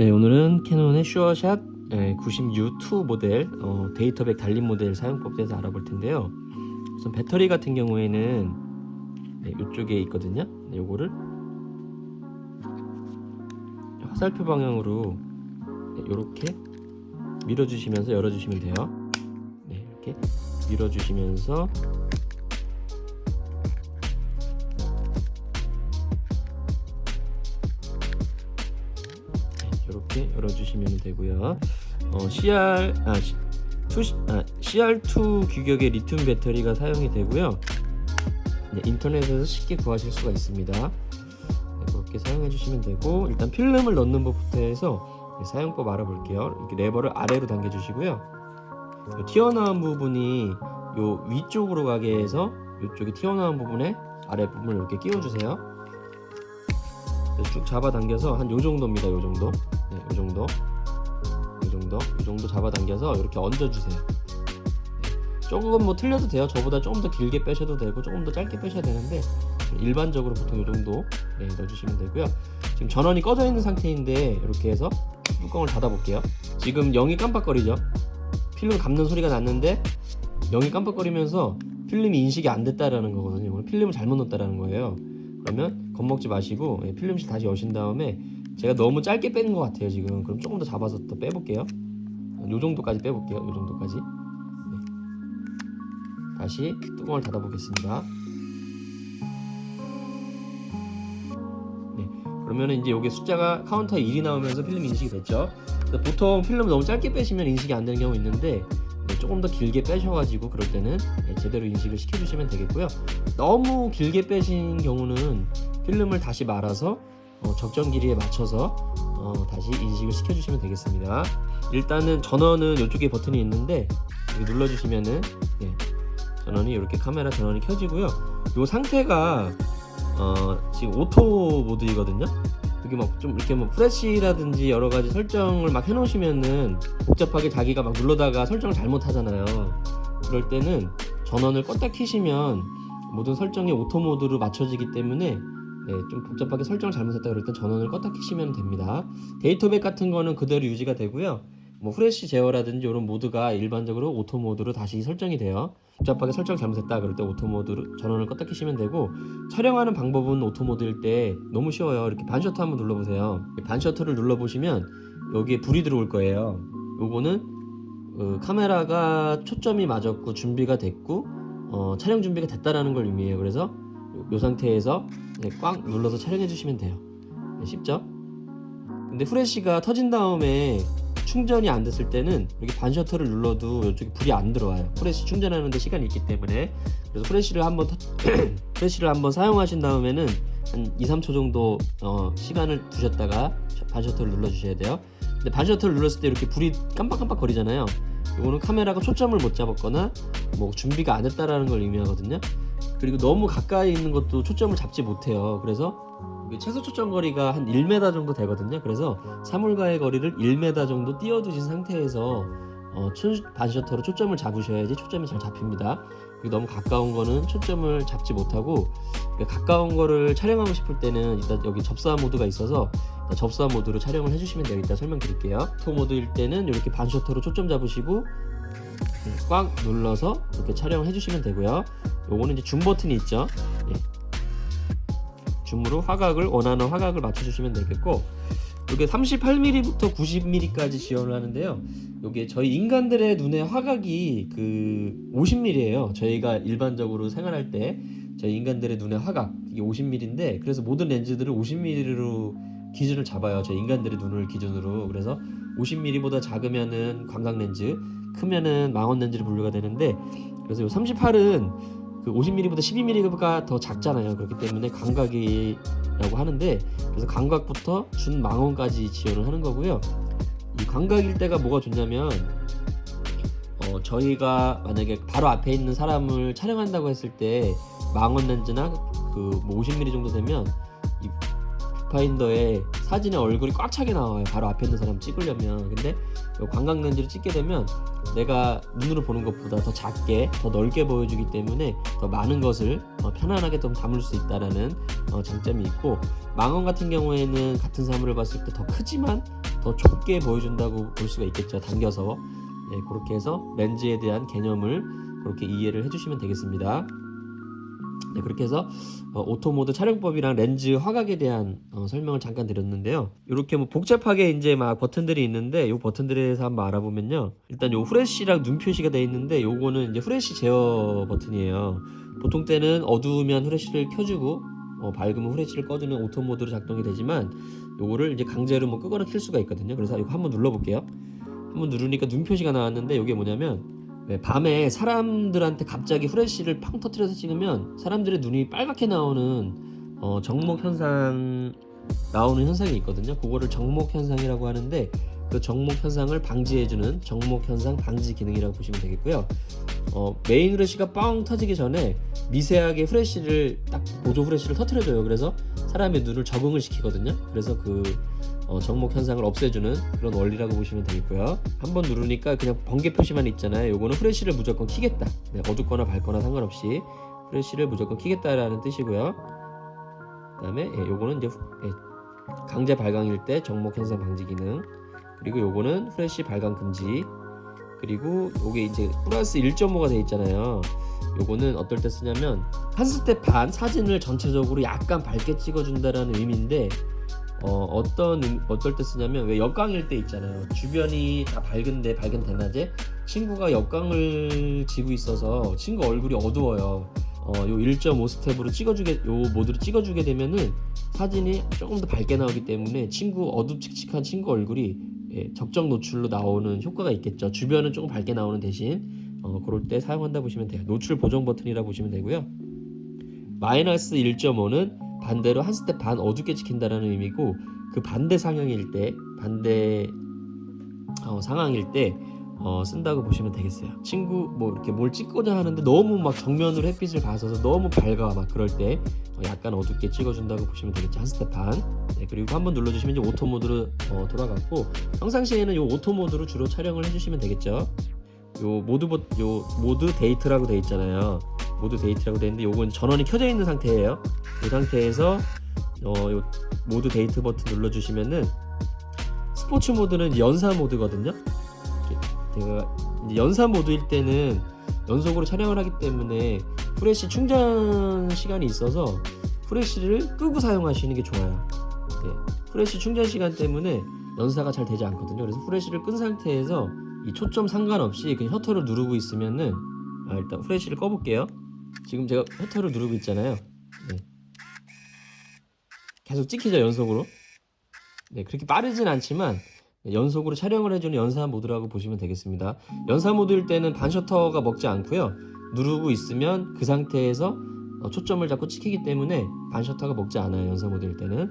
네, 오늘은 캐논의 슈어샷 90U2 모델 데이터백 달린 모델 사용법에 대해서 알아볼 텐데요. 우선 배터리 같은 경우에는 이쪽에 있거든요. 요거를 화살표 방향으로 이렇게 밀어주시면서 열어주시면 돼요. 이렇게 밀어주시면서 이렇게 열어주시면 되고요. CR2 규격의 리튬 배터리가 사용이 되고요. 인터넷에서 쉽게 구하실 수가 있습니다. 그렇게 사용해 주시면 되고, 일단 필름을 넣는 법부터 해서 사용법 알아볼게요. 이렇게 레버를 아래로 당겨 주시고요. 튀어나온 부분이 요 위쪽으로 가게 해서 이쪽에 튀어나온 부분에 아래 부분을 이렇게 끼워 주세요. 쭉 잡아당겨서 한 요 정도입니다. 요 정도. 요 정도 잡아당겨서 이렇게 얹어주세요. 조금 뭐 틀려도 돼요. 저보다 조금 더 길게 빼셔도 되고 조금 더 짧게 빼셔야 되는데 일반적으로 보통 요 정도 넣어주시면 되고요. 지금 전원이 꺼져 있는 상태인데 이렇게 해서 뚜껑을 닫아 볼게요. 지금 0이 깜빡거리죠. 필름 감는 소리가 났는데 0이 깜빡거리면서 필름이 인식이 안 됐다라는 거거든요. 필름을 잘못 넣었다라는 거예요. 그러면 겁먹지 마시고 필름실 다시 여신 다음에, 제가 너무 짧게 빼는 것 같아요 지금. 그럼 조금 더 잡아서 더 빼볼게요. 요 정도까지 빼볼게요. 요 정도까지. 다시 뚜껑을 닫아 보겠습니다. 그러면 이제 여기 숫자가 카운터 1이 나오면서 필름 인식이 됐죠. 보통 필름을 너무 짧게 빼시면 인식이 안 되는 경우 있는데, 조금 더 길게 빼셔가지고 그럴 때는 제대로 인식을 시켜주시면 되겠고요. 너무 길게 빼신 경우는 필름을 다시 말아서 적정 길이에 맞춰서 다시 인식을 시켜주시면 되겠습니다. 일단은 전원은 이쪽에 버튼이 있는데 여기 눌러주시면은 전원이 이렇게 카메라 전원이 켜지고요. 이 상태가 지금 오토 모드이거든요. 여기 막 좀 이렇게 뭐 프레시라든지 여러 가지 설정을 막 해놓으시면은 복잡하게 자기가 막 눌러다가 설정을 잘못하잖아요. 그럴 때는 전원을 껐다 켜시면 모든 설정이 오토 모드로 맞춰지기 때문에 좀 복잡하게 설정을 잘못했다 그럴 땐 전원을 껐다 켜시면 됩니다. 데이터백 같은 거는 그대로 유지가 되고요. 뭐 프레시 제어라든지 이런 모드가 일반적으로 오토 모드로 다시 설정이 돼요. 복잡하게 설정 잘못했다 그럴 때 오토 모드로 전원을 껐다 켜시면 되고, 촬영하는 방법은 오토 모드일 때 너무 쉬워요. 이렇게 반셔터 한번 눌러보세요. 반셔터를 눌러보시면 여기에 불이 들어올 거예요. 요거는 카메라가 초점이 맞았고 준비가 됐고 촬영 준비가 됐다라는 걸 의미해요. 그래서 이 상태에서 꽉 눌러서 촬영해 주시면 돼요. 쉽죠? 근데 프레시가 터진 다음에 충전이 안 됐을 때는 이렇게 반셔터를 눌러도 이쪽에 불이 안 들어와요. 프레시 충전하는데 시간이 있기 때문에. 그래서 프레시를 한번 사용하신 다음에는 한 2-3초 정도 시간을 두셨다가 반셔터를 눌러주셔야 돼요. 근데 반셔터를 눌렀을 때 이렇게 불이 깜빡깜빡 거리잖아요. 이거는 카메라가 초점을 못 잡았거나 뭐 준비가 안 됐다라는 걸 의미하거든요. 그리고 너무 가까이 있는 것도 초점을 잡지 못해요. 그래서 최소 초점 거리가 한 1m 정도 되거든요. 그래서 사물과의 거리를 1m 정도 띄워두신 상태에서 반셔터로 초점을 잡으셔야지 초점이 잘 잡힙니다. 너무 가까운 거는 초점을 잡지 못하고, 가까운 거를 촬영하고 싶을 때는 일단 여기 접사 모드가 있어서 접사 모드로 촬영을 해주시면 돼요. 이따 설명드릴게요. 오토 모드일 때는 이렇게 반셔터로 초점 잡으시고 꽉 눌러서 이렇게 촬영을 해주시면 되고요. 요거는 이제 줌 버튼이 있죠. 줌으로 원하는 화각을 맞춰주시면 되겠고, 이게 38mm부터 90mm까지 지원을 하는데요. 이게 저희 인간들의 눈의 화각이 50mm예요. 저희가 일반적으로 생활할 때 저희 인간들의 눈의 화각 이게 50mm인데, 그래서 모든 렌즈들을 50mm로 기준을 잡아요. 저희 인간들의 눈을 기준으로. 그래서 50mm보다 작으면은 광각 렌즈, 크면은 망원 렌즈로 분류가 되는데, 그래서 이 38은 50mm보다 12mm가 더 작잖아요. 그렇기 때문에 광각이라고 하는데, 그래서 광각부터 준망원까지 지원을 하는 거고요. 이 광각일 때가 뭐가 좋냐면 저희가 만약에 바로 앞에 있는 사람을 촬영한다고 했을 때 망원 렌즈나 50mm 정도 되면 이 뷰파인더에 사진의 얼굴이 꽉 차게 나와요. 바로 앞에 있는 사람 찍으려면. 근데 광각 렌즈를 찍게 되면 내가 눈으로 보는 것보다 더 작게, 더 넓게 보여주기 때문에 더 많은 것을 편안하게 좀 담을 수 있다라는 장점이 있고, 망원 같은 경우에는 같은 사물을 봤을 때 더 크지만 더 좁게 보여준다고 볼 수가 있겠죠. 당겨서. 네, 그렇게 해서 렌즈에 대한 개념을 그렇게 이해를 해주시면 되겠습니다. 네, 그렇게 해서 오토 모드 촬영법이랑 렌즈 화각에 대한 설명을 잠깐 드렸는데요. 이렇게 뭐 복잡하게 이제 막 버튼들이 있는데 이 버튼들에 대해서 한번 알아보면요. 일단 요 후레쉬랑 눈 표시가 되어 있는데 요거는 이제 후레쉬 제어 버튼이에요. 보통 때는 어두우면 후레쉬를 켜주고 밝으면 후레쉬를 꺼주는 오토 모드로 작동이 되지만 요거를 이제 강제로 뭐 끄거나 켤 수가 있거든요. 그래서 이거 한번 눌러볼게요. 한번 누르니까 눈 표시가 나왔는데 이게 뭐냐면 밤에 사람들한테 갑자기 후레쉬를 팡 터트려서 찍으면 사람들의 눈이 빨갛게 나오는 정목 현상 나오는 현상이 있거든요. 그거를 정목 현상이라고 하는데 그 정목 현상을 방지해주는 정목 현상 방지 기능이라고 보시면 되겠고요. 메인 후레쉬가 뻥 터지기 전에 미세하게 후레쉬를 딱 보조 후레쉬를 터트려줘요. 그래서 사람의 눈을 적응을 시키거든요. 그래서 그 정목 현상을 없애주는 그런 원리라고 보시면 되겠고요. 한번 누르니까 그냥 번개 표시만 있잖아요. 요거는 후레쉬를 무조건 켜겠다. 네, 어둡거나 밝거나 상관없이 후레쉬를 무조건 켜겠다라는 뜻이고요. 그 다음에 요거는 이제 강제 발광일 때 정목 현상 방지 기능, 그리고 요거는 후레쉬 발광 금지, 그리고 요게 이제 플러스 1.5가 돼 있잖아요. 요거는 어떨 때 쓰냐면 한 스텝 반 사진을 전체적으로 약간 밝게 찍어준다라는 의미인데 어떨 때 쓰냐면 왜 역광일 때 있잖아요. 주변이 다 밝은 대낮에 친구가 역광을 지고 있어서 친구 얼굴이 어두워요. 요 1.5 스텝으로 요 모드로 찍어주게 되면은 사진이 조금 더 밝게 나오기 때문에 어둡칙칙한 친구 얼굴이 적정 노출로 나오는 효과가 있겠죠. 주변은 조금 밝게 나오는 대신 그럴 때 사용한다 보시면 돼요. 노출 보정 버튼이라 보시면 되고요. 마이너스 1.5는 반대로 한 스텝 반 어둡게 찍힌다라는 의미고, 그 반대 상황일 때 쓴다고 보시면 되겠어요. 친구 뭐 이렇게 뭘 찍고자 하는데 너무 막 정면으로 햇빛을 가서서 너무 밝아 막 그럴 때 약간 어둡게 찍어준다고 보시면 되겠죠. 한 스텝 반. 네, 그리고 한번 눌러주시면 이제 오토 모드로 돌아갔고, 평상시에는 이 오토 모드로 주로 촬영을 해주시면 되겠죠. 요 모드 데이트라고 돼 있잖아요. 모드 데이트라고 돼 있는데 요건 전원이 켜져 있는 상태예요. 이 상태에서 요 모드 데이트 버튼 눌러주시면은 스포츠 모드는 연사 모드거든요. 제가 이제 연사 모드일 때는 연속으로 촬영을 하기 때문에 후레쉬 충전 시간이 있어서 후레쉬를 끄고 사용하시는 게 좋아요. 네, 후레쉬 충전 시간 때문에 연사가 잘 되지 않거든요. 그래서 후레쉬를 끈 상태에서 이 초점 상관없이 그냥 셔터를 누르고 있으면은 일단 후레쉬를 꺼볼게요. 지금 제가 셔터를 누르고 있잖아요. 네. 계속 찍히죠, 연속으로. 네, 그렇게 빠르진 않지만 연속으로 촬영을 해주는 연사 모드라고 보시면 되겠습니다. 연사 모드일 때는 반 셔터가 먹지 않고요. 누르고 있으면 그 상태에서 초점을 잡고 찍히기 때문에 반 셔터가 먹지 않아요, 연사 모드일 때는.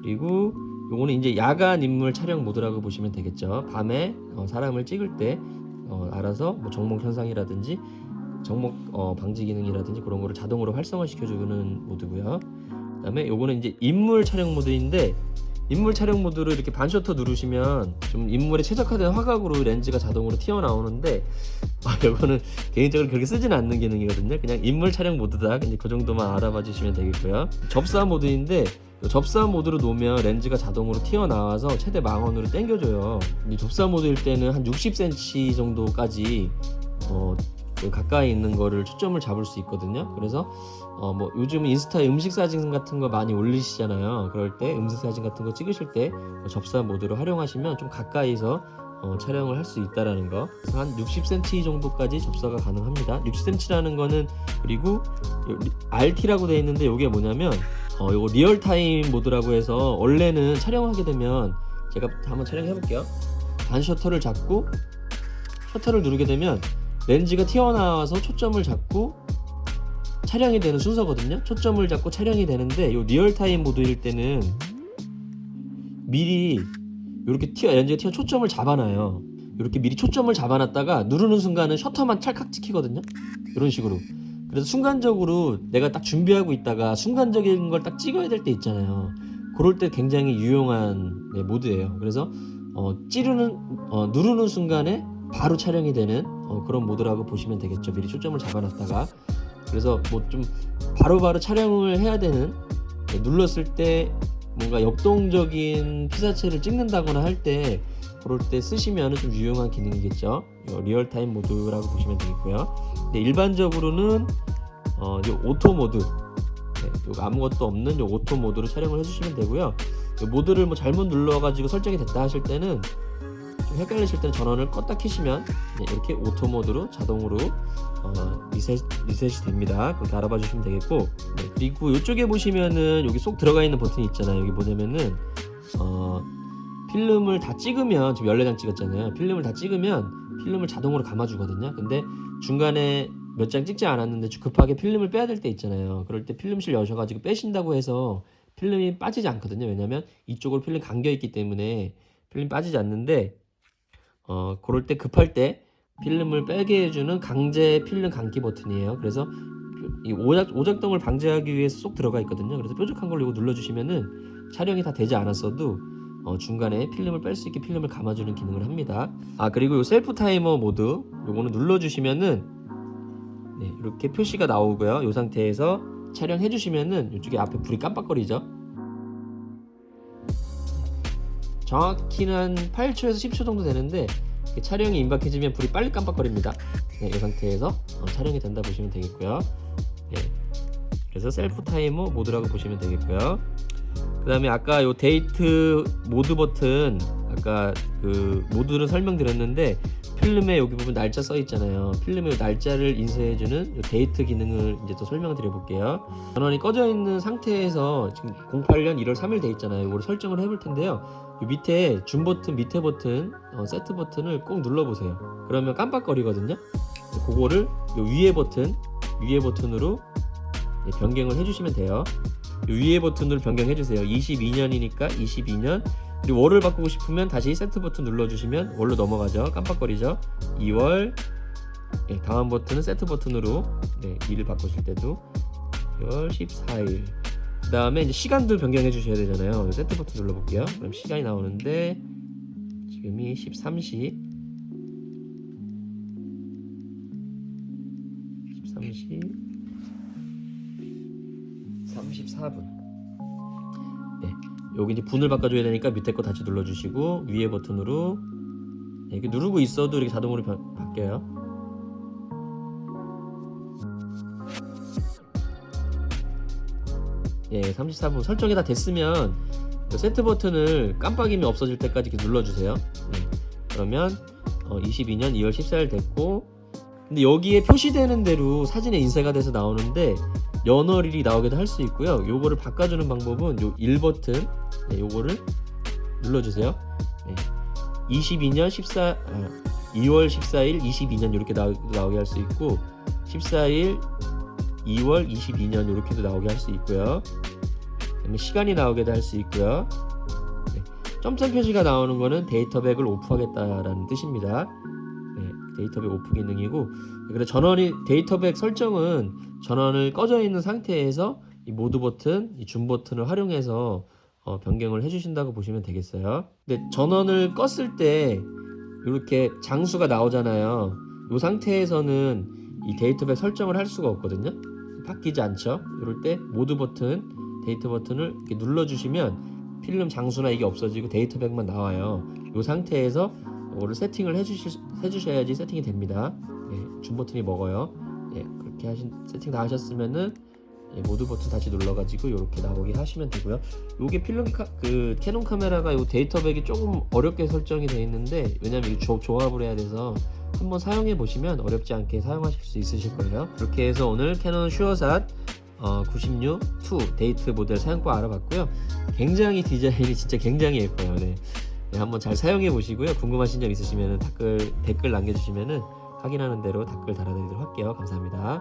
그리고 요거는 이제 야간 인물 촬영 모드라고 보시면 되겠죠. 밤에 사람을 찍을 때 알아서 뭐 정목 현상이라든지 정목 방지 기능이라든지 그런 거를 자동으로 활성화시켜주는 모드고요. 그다음에 요거는 이제 인물 촬영 모드인데, 인물 촬영 모드를 이렇게 반셔터 누르시면 좀 인물에 최적화된 화각으로 렌즈가 자동으로 튀어나오는데 이거는 개인적으로 그렇게 쓰지는 않는 기능이거든요. 그냥 인물 촬영 모드다. 이제 그 정도만 알아봐 주시면 되겠고요. 접사 모드인데 접사 모드로 놓으면 렌즈가 자동으로 튀어나와서 최대 망원으로 당겨줘요. 이 접사 모드일 때는 한 60cm 정도까지 가까이 있는 거를 초점을 잡을 수 있거든요. 그래서 뭐 요즘 인스타에 음식 사진 같은 거 많이 올리시잖아요. 그럴 때 음식 사진 같은 거 찍으실 때 접사 모드로 활용하시면 좀 가까이서 촬영을 할 수 있다라는 거. 그래서 한 60cm 정도까지 접사가 가능합니다. 60cm라는 거는, 그리고 RT라고 되어 있는데 이게 뭐냐면 요거 리얼타임 모드라고 해서 원래는 촬영하게 되면, 제가 한번 촬영해 볼게요. 반 셔터를 잡고 셔터를 누르게 되면 렌즈가 튀어나와서 초점을 잡고 촬영이 되는 순서거든요. 초점을 잡고 촬영이 되는데, 요 리얼타임 모드일 때는 미리 이렇게 렌즈가 튀어 초점을 잡아놔요. 이렇게 미리 초점을 잡아놨다가 누르는 순간은 셔터만 찰칵 찍히거든요. 이런 식으로. 그래서 순간적으로 내가 딱 준비하고 있다가 순간적인 걸 딱 찍어야 될 때 있잖아요. 그럴 때 굉장히 유용한 모드예요. 그래서 누르는 순간에 바로 촬영이 되는 그런 모드라고 보시면 되겠죠. 미리 초점을 잡아놨다가. 그래서 뭐 좀 바로바로 촬영을 해야 되는, 눌렀을 때 뭔가 역동적인 피사체를 찍는다거나 할 때 그럴 때 쓰시면 좀 유용한 기능이겠죠. 리얼타임 모드라고 보시면 되겠고요. 네, 일반적으로는 요 오토 모드, 네, 아무것도 없는 요 오토 모드로 촬영을 해주시면 되고요. 모드를 뭐 잘못 눌러가지고 설정이 됐다 하실 때는 좀 헷갈리실 때는 전원을 껐다 켜시면 네, 이렇게 오토 모드로 자동으로 리셋이 됩니다. 그렇게 알아봐 주시면 되겠고, 네, 그리고 이쪽에 보시면은 여기 쏙 들어가 있는 버튼이 있잖아요. 여기 뭐냐면은 필름을 다 찍으면, 지금 14장 찍었잖아요. 필름을 다 찍으면 필름을 자동으로 감아주거든요. 근데 중간에 몇 장 찍지 않았는데 급하게 필름을 빼야 될 때 있잖아요. 그럴 때 필름실 여셔가지고 빼신다고 해서 필름이 빠지지 않거든요. 왜냐면 이쪽으로 필름 감겨 있기 때문에 필름이 빠지지 않는데, 그럴 때 급할 때 필름을 빼게 해주는 강제 필름 감기 버튼이에요. 그래서 이 오작동을 방지하기 위해서 쏙 들어가 있거든요. 그래서 뾰족한 걸로 이거 눌러주시면은 촬영이 다 되지 않았어도 중간에 필름을 뺄 수 있게 필름을 감아주는 기능을 합니다. 그리고 이 셀프 타이머 모드, 요거는 눌러주시면은 네, 이렇게 표시가 나오고요. 이 상태에서 촬영해 주시면은 이쪽에 앞에 불이 깜빡거리죠. 정확히는 한 8초에서 10초 정도 되는데 촬영이 임박해지면 불이 빨리 깜빡거립니다. 네, 이 상태에서 촬영이 된다 보시면 되겠고요. 네, 그래서 셀프 타이머 모드라고 보시면 되겠고요. 그 다음에 아까 요 데이트 모드 버튼, 아까 그 모드를 설명드렸는데 필름에 여기 부분 날짜 써 있잖아요. 필름에 날짜를 인쇄해주는 데이트 기능을 이제 또 설명드려 볼게요. 전원이 꺼져 있는 상태에서 지금 08년 1월 3일 돼 있잖아요. 이걸 설정을 해볼 텐데요. 요 밑에 줌 버튼, 밑에 버튼, 세트 버튼을 꼭 눌러보세요. 그러면 깜빡거리거든요. 그거를 요 위에 버튼으로 변경을 해주시면 돼요. 요 위에 버튼으로 변경해주세요. 22년이니까 22년. 그리고 월을 바꾸고 싶으면 다시 세트 버튼 눌러주시면 월로 넘어가죠. 깜빡거리죠. 2월. 네, 다음 버튼은 세트 버튼으로 일을 바꾸실 때도 2월 14일. 그 다음에 이제 시간도 변경해 주셔야 되잖아요. 세트 버튼 눌러볼게요. 그럼 시간이 나오는데 지금이 13시 34분. 네, 여기 이제 분을 바꿔줘야 되니까 밑에 거 다시 눌러주시고 위에 버튼으로 이렇게 누르고 있어도 이렇게 자동으로 바뀌어요. 예, 34분 설정이 다 됐으면 세트 버튼을 깜빡임이 없어질 때까지 이렇게 눌러주세요. 그러면 22년 2월 14일 됐고, 근데 여기에 표시되는 대로 사진에 인쇄가 돼서 나오는데 연월일이 나오게도 할 수 있고요. 요거를 바꿔주는 방법은 요 1 버튼, 요거를 눌러주세요. 22년 2월 14일 22년 이렇게 나오게 할 수 있고, 14일 2월 22년 이렇게도 나오게 할 수 있고요. 그다음에 시간이 나오게도 할 수 있고요. 점점 표시가 나오는 거는 데이터백을 오프하겠다라는 뜻입니다. 데이터백 오프 기능이고, 그래서 데이터백 설정은 전원을 꺼져 있는 상태에서 이 모드 버튼, 이 줌 버튼을 활용해서 변경을 해주신다고 보시면 되겠어요. 근데 전원을 껐을 때 이렇게 장수가 나오잖아요. 이 상태에서는 이 데이터백 설정을 할 수가 없거든요. 바뀌지 않죠. 이럴 때 모드 버튼, 데이터 버튼을 이렇게 눌러주시면 필름 장수나 이게 없어지고 데이터백만 나와요. 이 상태에서 이거를 세팅을 해주셔야지 세팅이 됩니다. 줌 버튼이 먹어요. 그렇게 세팅 다 하셨으면은 모드 버튼 다시 눌러가지고 이렇게 나오게 하시면 되고요. 요게 캐논 카메라가 요 데이터백이 조금 어렵게 설정이 되어 있는데, 왜냐면 이게 조합을 해야 돼서 한번 사용해 보시면 어렵지 않게 사용하실 수 있으실 거예요. 이렇게 해서 오늘 캐논 슈어샷 96-2 데이트 모델 사용법 알아봤고요. 굉장히 디자인이 진짜 굉장히 예뻐요. 한번 잘 사용해 보시고요. 궁금하신 점 있으시면 댓글 남겨주시면 확인하는 대로 댓글 달아드리도록 할게요. 감사합니다.